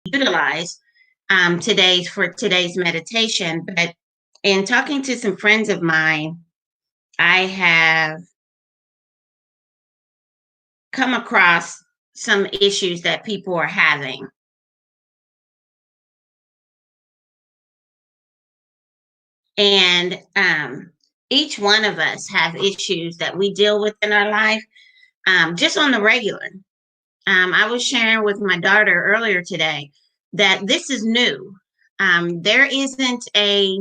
utilize today's meditation. But in talking to some friends of mine, I have come across some issues that people are having. And each one of us have issues that we deal with in our life, just on the regular. I was sharing with my daughter earlier today that this is new. There isn't a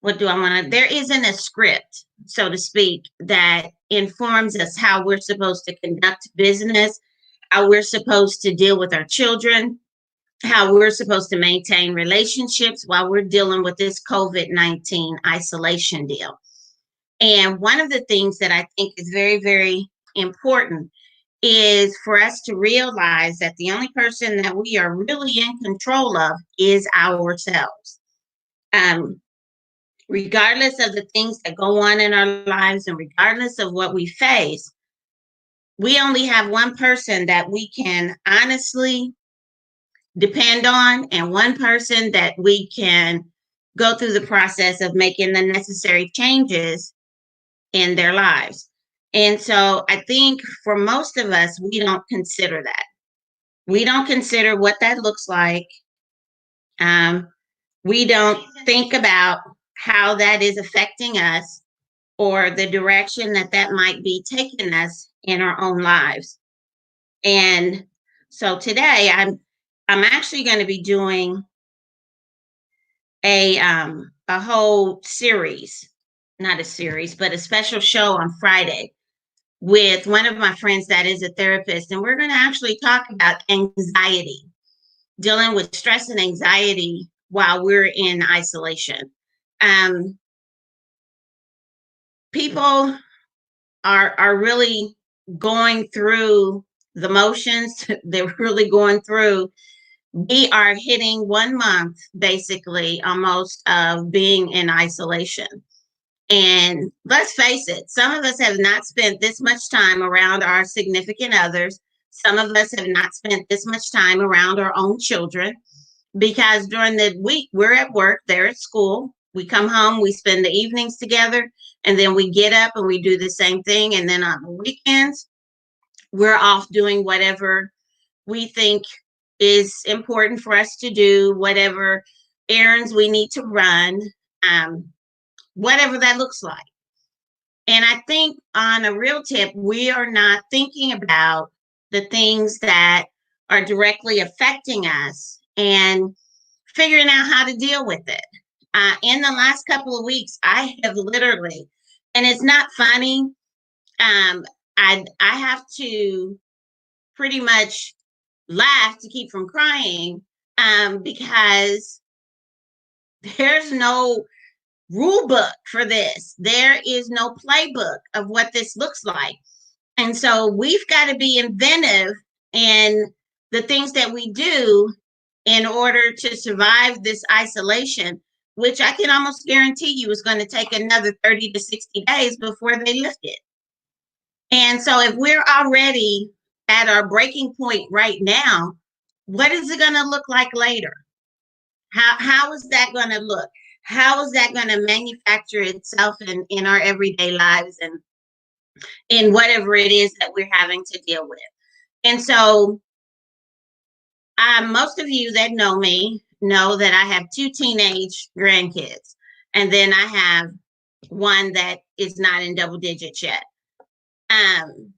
what do I want to? There isn't a script, so to speak, that informs us how we're supposed to conduct business, how we're supposed to deal with our children, how we're supposed to maintain relationships while we're dealing with this COVID-19 isolation deal. And one of the things that I think is very, very important is for us to realize that the only person that we are really in control of is ourselves. Um, Regardless of the things that go on in our lives and regardless of what we face, we only have one person that we can honestly depend on and one person that we can go through the process of making the necessary changes in their lives. And so I think for most of us, we don't consider that. We don't consider what that looks like. Um, we don't think about how that is affecting us or the direction that that might be taking us in our own lives. And so today I'm actually going to be doing a whole series, not a series, but a special show on Friday with one of my friends that is a therapist, and we're going to actually talk about anxiety, dealing with stress and anxiety while we're in isolation. Um, People are really going through the motions. They're really going through. We are hitting 1 month, basically, almost of being in isolation. And let's face it, some of us have not spent this much time around our significant others. Some of us have not spent this much time around our own children because during the week we're at work, they're at school. We come home, we spend the evenings together, and then we get up and we do the same thing. And then on the weekends, we're off doing whatever we think is important for us to do, whatever errands we need to run, um, whatever that looks like. And I think on a real tip, we are not thinking about the things that are directly affecting us and figuring out how to deal with it. In the last couple of weeks, I have literally, and it's not funny. I have to pretty much laugh to keep from crying because there's no rule book for this. There is no playbook of what this looks like. And so we've got to be inventive in the things that we do in order to survive this isolation, which I can almost guarantee you is going to take another 30 to 60 days before they lift it. And so if we're already at our breaking point right now, what is it going to look like later? How is that going to look? How is that going to manufacture itself in our everyday lives and in whatever it is that we're having to deal with? And so, most of you that know me know that I have two teenage grandkids, and then I have one that is not in double digits yet. Um,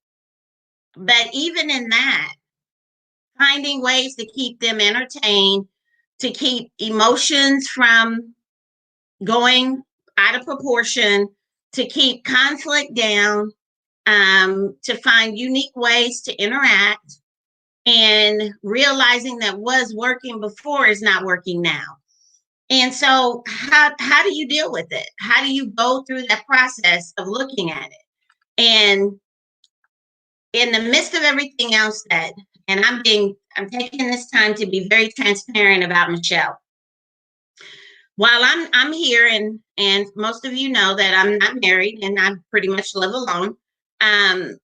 but even in that, finding ways to keep them entertained, to keep emotions from going out of proportion, to keep conflict down, to find unique ways to interact, and realizing that was working before is not working now. And so, how do you deal with it? How do you go through that process of looking at it? And in the midst of everything else said, and I'm taking this time to be very transparent about Michelle. While I'm here and most of you know that I'm not married and I pretty much live alone. Um,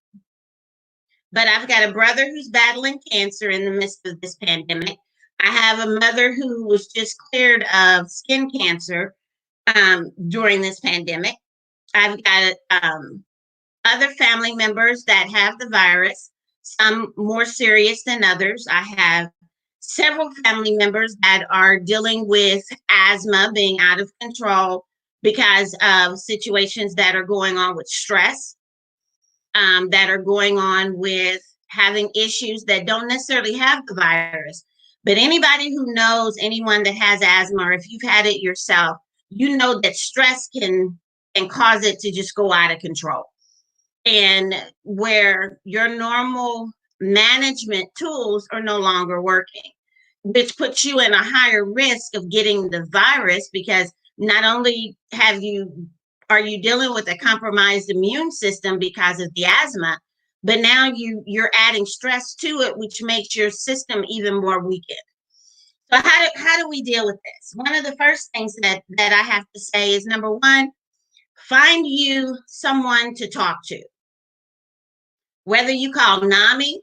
but I've got a brother who's battling cancer in the midst of this pandemic. I have a mother who was just cleared of skin cancer during this pandemic. I've got other family members that have the virus, some more serious than others. I have several family members that are dealing with asthma being out of control because of situations that are going on with stress, that are going on with having issues that don't necessarily have the virus. But anybody who knows anyone that has asthma, or if you've had it yourself, you know that stress can cause it to just go out of control. And where your normal management tools are no longer working, which puts you in a higher risk of getting the virus, because not only are you dealing with a compromised immune system because of the asthma, but now you're adding stress to it, which makes your system even more weakened. So how do we deal with this? One of the first things that I have to say is, number one, find you someone to talk to. Whether you call NAMI,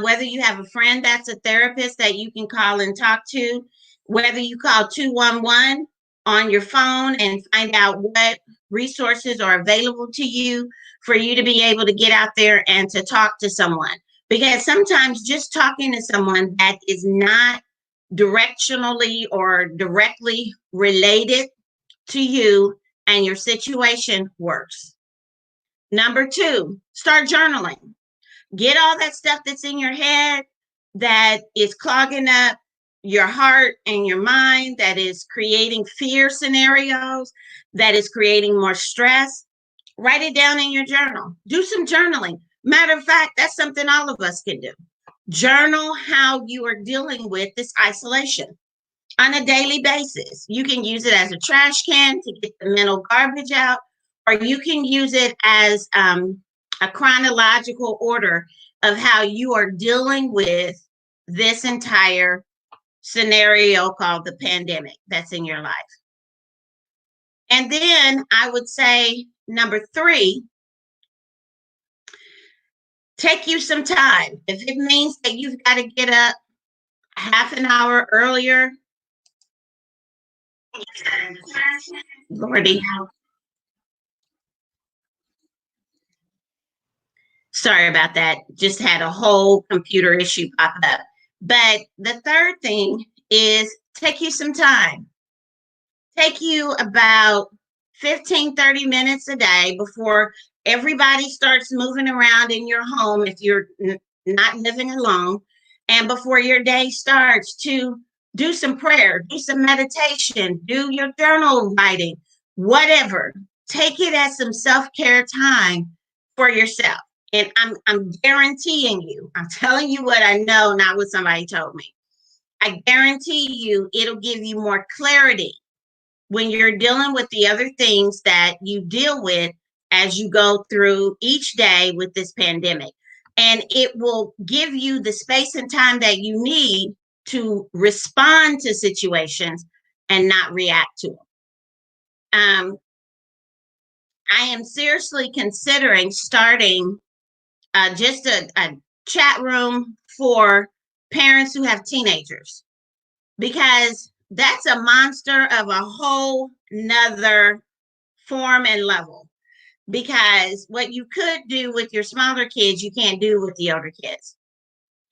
whether you have a friend that's a therapist that you can call and talk to, whether you call 211 on your phone and find out what resources are available to you for you to be able to get out there and to talk to someone. Because sometimes just talking to someone that is not directionally or directly related to you and your situation works. Number two, start journaling. Get all that stuff that's in your head that is clogging up your heart and your mind, that is creating fear scenarios, that is creating more stress. Write it down in your journal. Do some journaling. Matter of fact, that's something all of us can do. Journal how you are dealing with this isolation on a daily basis. You can use it as a trash can to get the mental garbage out, or you can use it as a chronological order of how you are dealing with this entire scenario called the pandemic that's in your life. And then I would say, number three, take you some time. If it means that you've got to get up half an hour earlier, Lordy, sorry about that. Just had a whole computer issue pop up. But the third thing is, take you some time. Take you about 15, 30 minutes a day before everybody starts moving around in your home, if you're not living alone, and before your day starts, to do some prayer, do some meditation, do your journal writing, whatever. Take it as some self-care time for yourself. And I'm guaranteeing you, I'm telling you what I know, not what somebody told me. I guarantee you it'll give you more clarity when you're dealing with the other things that you deal with as you go through each day with this pandemic. And it will give you the space and time that you need to respond to situations and not react to them. I am seriously considering starting just a chat room for parents who have teenagers, because that's a monster of a whole nother form and level. Because what you could do with your smaller kids, you can't do with the older kids.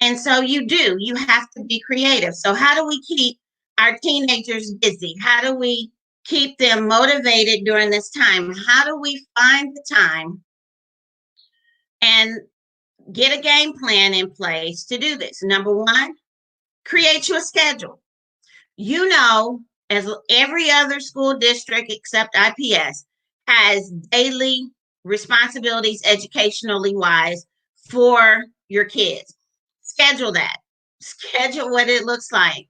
And so you have to be creative. So how do we keep our teenagers busy? How do we keep them motivated during this time? How do we find the time and get a game plan in place to do this? Number one, create you a schedule. You know, as every other school district except IPS has daily responsibilities, educationally wise, for your kids. Schedule that. Schedule what it looks like.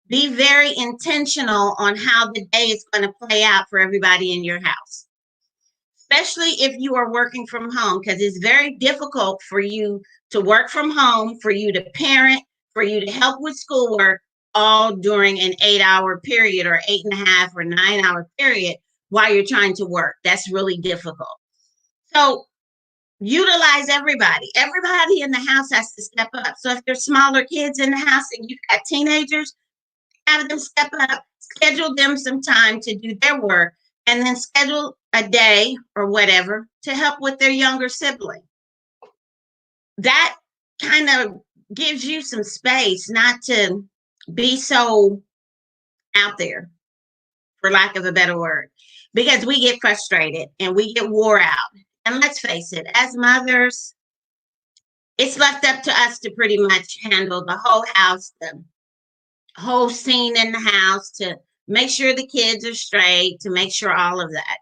Be very intentional on how the day is going to play out for everybody in your house, especially if you are working from home, because it's very difficult for you to work from home, for you to parent, for you to help with schoolwork, all during an 8-hour period or 8.5 or 9-hour period while you're trying to work. That's really difficult. So Utilize everybody. Everybody in the house has to step up. So if there's smaller kids in the house and you've got teenagers, have them step up, schedule them some time to do their work, and then schedule a day or whatever to help with their younger sibling. That kind of gives you some space not to be so out there, for lack of a better word, because we get frustrated and we get wore out. And let's face it, as mothers, it's left up to us to pretty much handle the whole house, the whole scene in the house, to make sure the kids are straight, to make sure all of that.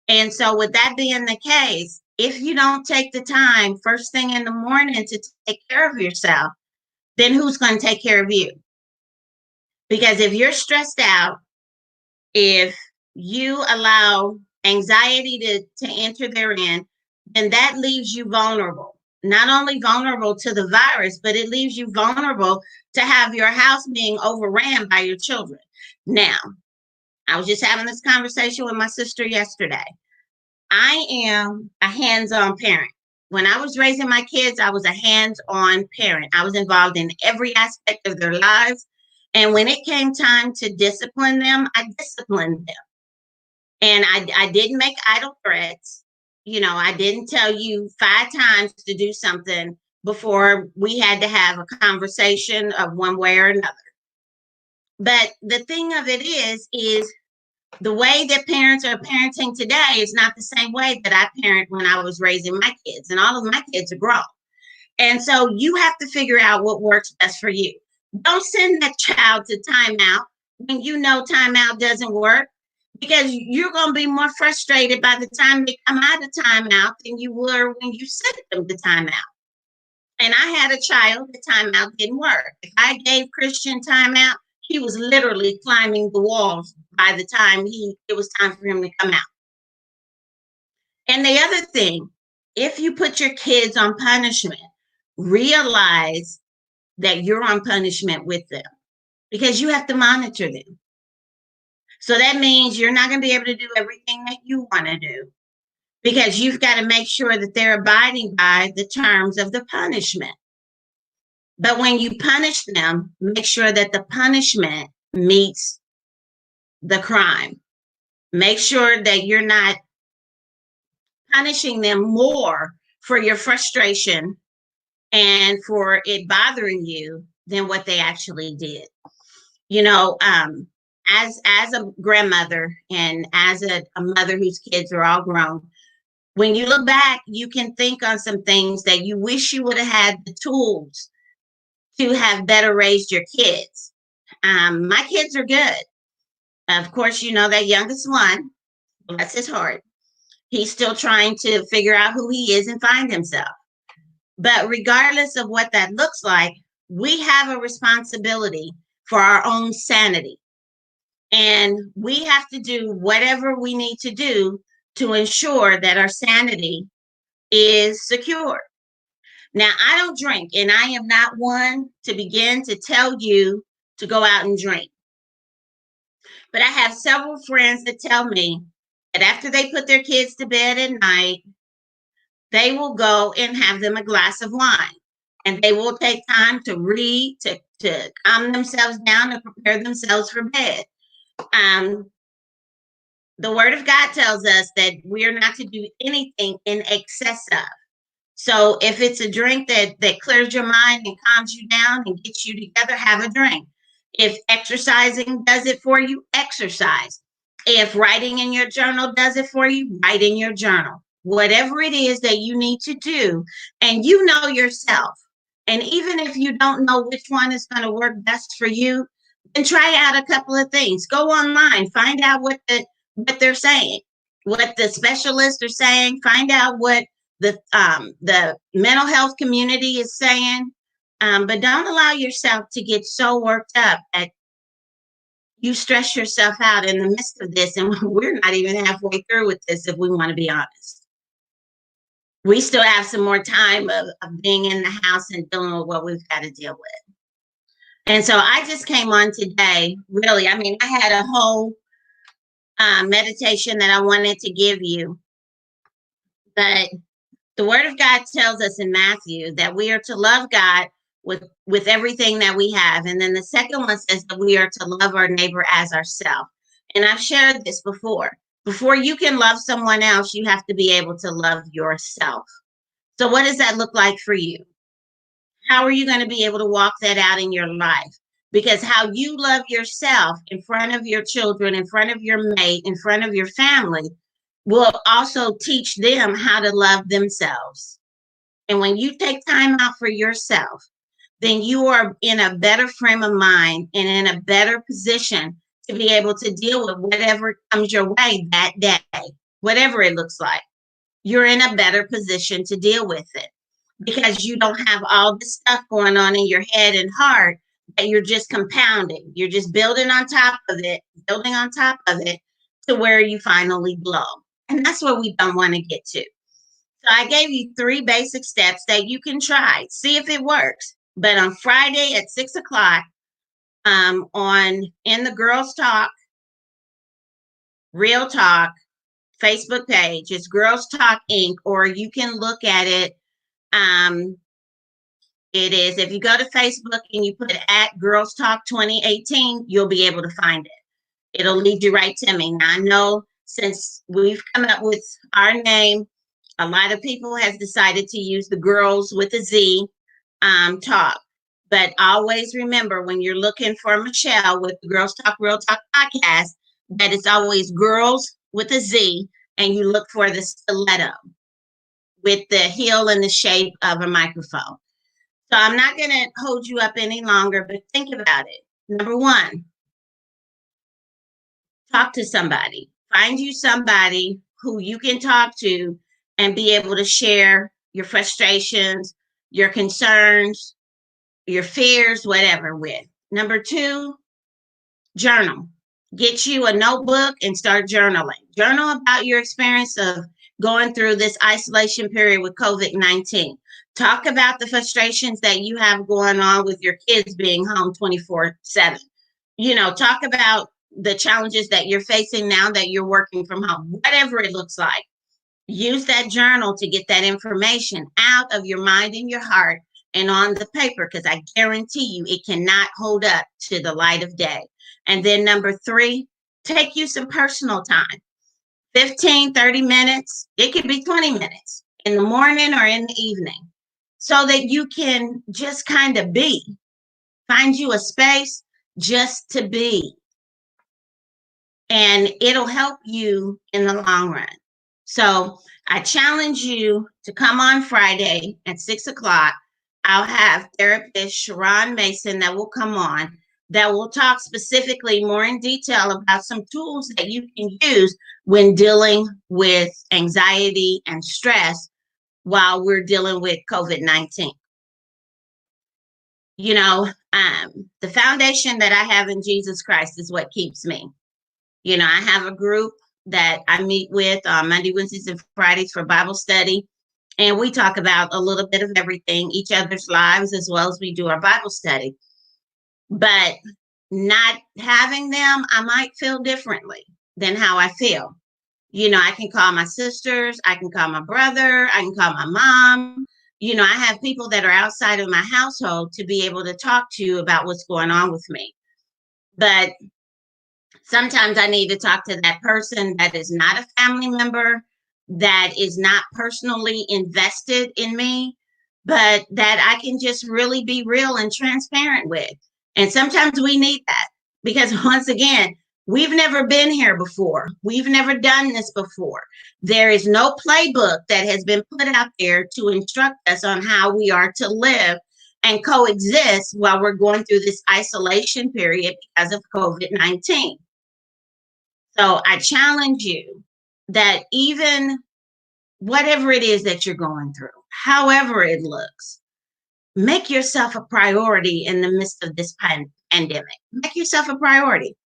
And so, with that being the case, if you don't take the time first thing in the morning to take care of yourself, then who's going to take care of you? Because if you're stressed out, if you allow anxiety to enter therein, then that leaves you vulnerable. Not only vulnerable to the virus, but it leaves you vulnerable to have your house being overran by your children. Now, I was just having this conversation with my sister yesterday. I am a hands-on parent. When I was raising my kids, I was a hands-on parent. I was involved in every aspect of their lives. And when it came time to discipline them, I disciplined them. And I didn't make idle threats. You know, I didn't tell you 5 times to do something before we had to have a conversation of one way or another. But the thing of it is the way that parents are parenting today is not the same way that I parent when I was raising my kids, and all of my kids are grown. And so you have to figure out what works best for you. Don't send that child to timeout when you know timeout doesn't work, because you're going to be more frustrated by the time they come out of timeout than you were when you sent them to timeout. And I had a child, the timeout didn't work. If I gave Christian timeout, he was literally climbing the walls by the time it was time for him to come out. And the other thing, if you put your kids on punishment, realize that you're on punishment with them, because you have to monitor them. So that means you're not going to be able to do everything that you want to do, because you've got to make sure that they're abiding by the terms of the punishment. But when you punish them, make sure that the punishment meets the crime. Make sure that you're not punishing them more for your frustration and for it bothering you than what they actually did. You know, as a grandmother and as a mother whose kids are all grown, when you look back, you can think on some things that you wish you would have had the tools to have better raised your kids. My kids are good. Of course, you know, that youngest one, bless his heart, he's still trying to figure out who he is and find himself. But regardless of what that looks like, we have a responsibility for our own sanity. And we have to do whatever we need to do to ensure that our sanity is secure. Now, I don't drink, and I am not one to begin to tell you to go out and drink. But I have several friends that tell me that after they put their kids to bed at night, they will go and have them a glass of wine. And they will take time to read, to calm themselves down and prepare themselves for bed. The Word of God tells us that we are not to do anything in excess of. So if it's a drink that clears your mind and calms you down and gets you together, have a drink. If exercising does it for you, exercise. If writing in your journal does it for you, write in your journal. Whatever it is that you need to do, and you know yourself. And even if you don't know which one is going to work best for you, then try out a couple of things. Go online, find out what they're saying, what the specialists are saying, find out what the mental health community is saying, but don't allow yourself to get so worked up that you stress yourself out in the midst of this. And we're not even halfway through with this, if we want to be honest. We still have some more time of being in the house and dealing with what we've got to deal with. And so I just came on today, really. I mean, I had a whole meditation that I wanted to give you, but The Word of God tells us in Matthew that we are to love God with everything that we have. And then the second one says that we are to love our neighbor as ourselves. And I've shared this before. Before you can love someone else, you have to be able to love yourself. So, what does that look like for you? How are you going to be able to walk that out in your life? Because how you love yourself in front of your children, in front of your mate, in front of your family, will also teach them how to love themselves. And when you take time out for yourself, then you are in a better frame of mind and in a better position to be able to deal with whatever comes your way that day, whatever it looks like. You're in a better position to deal with it because you don't have all this stuff going on in your head and heart that you're just compounding. You're just building on top of it, building on top of it to where you finally blow. And that's where we don't want to get to. So I gave you 3 basic steps that you can try, see if it works. But on Friday at 6 o'clock, on in the Girls Talk, Real Talk Facebook page, it's Girls Talk Inc., or you can look at it. It is, if you go to Facebook and you put at Girls Talk 2018, you'll be able to find it. It'll lead you right to me. Now I know since we've come up with our name, a lot of people has decided to use the Girls with a Z talk. But always remember when you're looking for Michelle with the Girls Talk Real Talk podcast, that it's always Girls with a Z, and you look for the stiletto with the heel and the shape of a microphone. So I'm not going to hold you up any longer, but think about it. Number 1, talk to somebody. Find you somebody who you can talk to and be able to share your frustrations, your concerns, your fears, whatever with. Number 2, journal. Get you a notebook and start journaling. Journal about your experience of going through this isolation period with COVID-19. Talk about the frustrations that you have going on with your kids being home 24/7. Talk about the challenges that you're facing now that you're working from home, whatever it looks like. Use that journal to get that information out of your mind and your heart and on the paper, because I guarantee you it cannot hold up to the light of day. And then number 3, take you some personal time. 15, 30 minutes. It could be 20 minutes in the morning or in the evening so that you can just kind of be. Find you a space just to be. And it'll help you in the long run. So I challenge you to come on Friday at 6 o'clock. I'll have therapist Sharon Mason that will come on, that will talk specifically more in detail about some tools that you can use when dealing with anxiety and stress while we're dealing with COVID-19. The foundation that I have in Jesus Christ is what keeps me. I have a group that I meet with on Monday, Wednesdays, and Fridays for Bible study. And we talk about a little bit of everything, each other's lives, as well as we do our Bible study. But not having them, I might feel differently than how I feel. I can call my sisters, I can call my brother, I can call my mom. I have people that are outside of my household to be able to talk to about what's going on with me. But sometimes I need to talk to that person that is not a family member, that is not personally invested in me, but that I can just really be real and transparent with. And sometimes we need that because, once again, we've never been here before. We've never done this before. There is no playbook that has been put out there to instruct us on how we are to live and coexist while we're going through this isolation period because of COVID-19. So I challenge you that even whatever it is that you're going through, however it looks, make yourself a priority in the midst of this pandemic. Make yourself a priority.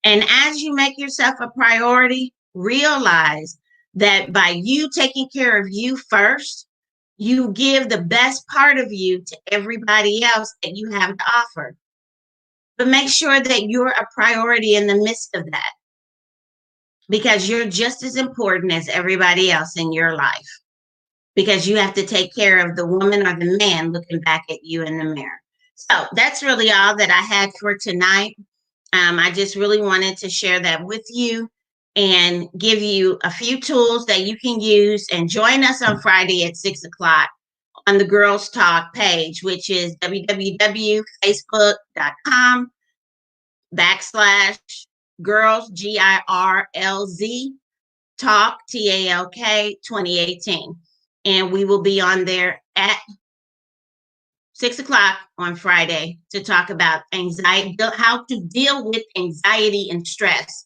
And as you make yourself a priority, realize that by you taking care of you first, you give the best part of you to everybody else that you have to offer. But make sure that you're a priority in the midst of that, because you're just as important as everybody else in your life. because you have to take care of the woman or the man looking back at you in the mirror. So that's really all that I had for tonight. I just really wanted to share that with you and give you a few tools that you can use. And join us on Friday at 6 o'clock on the Girls Talk page, which is www.facebook.com/girls, GIRLZ, talk, TALK 2018. And we will be on there at 6 o'clock on Friday to talk about anxiety, how to deal with anxiety and stress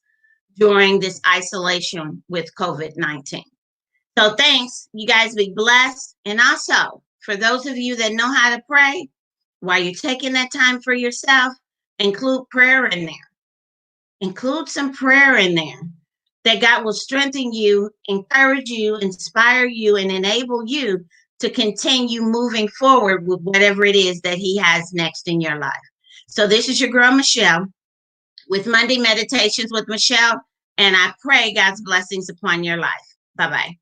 during this isolation with COVID-19. So thanks. You guys be blessed. And also, for those of you that know how to pray, while you're taking that time for yourself, include prayer in there. Include some prayer in there that God will strengthen you, encourage you, inspire you, and enable you to continue moving forward with whatever it is that He has next in your life. So, this is your girl, Michelle, with Monday Meditations with Michelle, and I pray God's blessings upon your life. Bye bye.